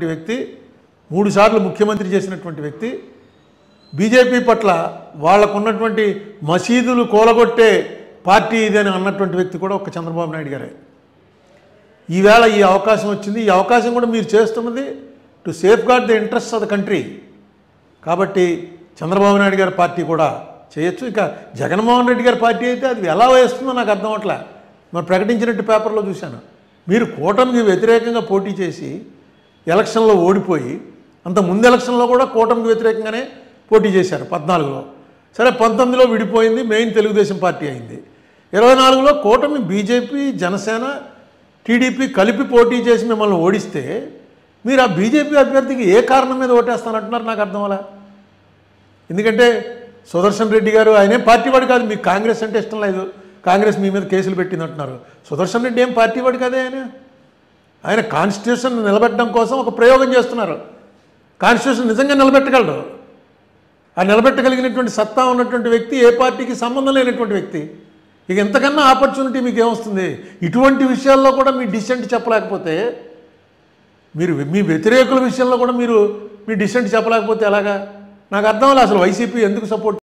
వ్యక్తి 3 సార్లు ముఖ్యమంత్రి చేసినటువంటి వ్యక్తి బీజేపీ పట్ల వాళ్ళకున్నటువంటి మసీదులు కూలగొట్టే పార్టీ ఇదని అన్నటువంటి వ్యక్తి కూడా ఒక చంద్రబాబు నాయుడు గారే. ఈవేళ ఈ అవకాశం వచ్చింది. ఈ అవకాశం కూడా మీరు చేస్తున్నది to safeguard the interest of the country. కాబట్టి చంద్రబాబు నాయుడు గారి పార్టీ కూడా చేయొచ్చు. ఇక జగన్మోహన్ రెడ్డి గారి పార్టీ అయితే అది ఎలా వేస్తుందో నాకు అర్థం అవట్లే. మరి ప్రకటించినట్టు పేపర్లో చూశాను. మీరు కూటమికి వ్యతిరేకంగా పోటీ చేసి ఎలక్షన్లో ఓడిపోయి అంత ముందు ఎలక్షన్లో కూడా కూటమికి వ్యతిరేకంగానే పోటీ చేశారు 14లో. సరే 19లో విడిపోయింది, మెయిన్ తెలుగుదేశం పార్టీ అయింది. 24లో కూటమి బీజేపీ జనసేన టీడీపీ కలిపి పోటీ చేసి మిమ్మల్ని ఓడిస్తే మీరు ఆ బీజేపీ అభ్యర్థికి ఏ కారణం మీద ఓటేస్తానంటున్నారు నాకు అర్థం అలా. ఎందుకంటే సుదర్శన్ రెడ్డి గారు ఆయనే పార్టీ వాడు కాదు, మీకు కాంగ్రెస్ అంటే ఇష్టం లేదు, కాంగ్రెస్ మీ మీద కేసులు పెట్టింది అంటున్నారు. సుదర్శన్ రెడ్డి ఏం పార్టీ వాడు కాదే. ఆయన కాన్స్టిట్యూషన్ నిలబెట్టడం కోసం ఒక ప్రయోగం చేస్తున్నారు. కాన్స్టిట్యూషన్ నిజంగా నిలబెట్టగలడు. ఆ నిలబెట్టగలిగినటువంటి సత్తా ఉన్నటువంటి వ్యక్తి, ఏ పార్టీకి సంబంధం లేనటువంటి వ్యక్తి. ఇక ఎంతకన్నా ఆపర్చునిటీ మీకు ఏమొస్తుంది? ఇటువంటి విషయాల్లో కూడా మీ డిసెంట్ చెప్పలేకపోతే, మీరు మీ వ్యతిరేకుల విషయంలో కూడా మీరు మీ డిసెంట్ చెప్పలేకపోతే ఎలాగా? నాకు అర్థం లేదు అసలు వైసీపీ ఎందుకు సపోర్ట్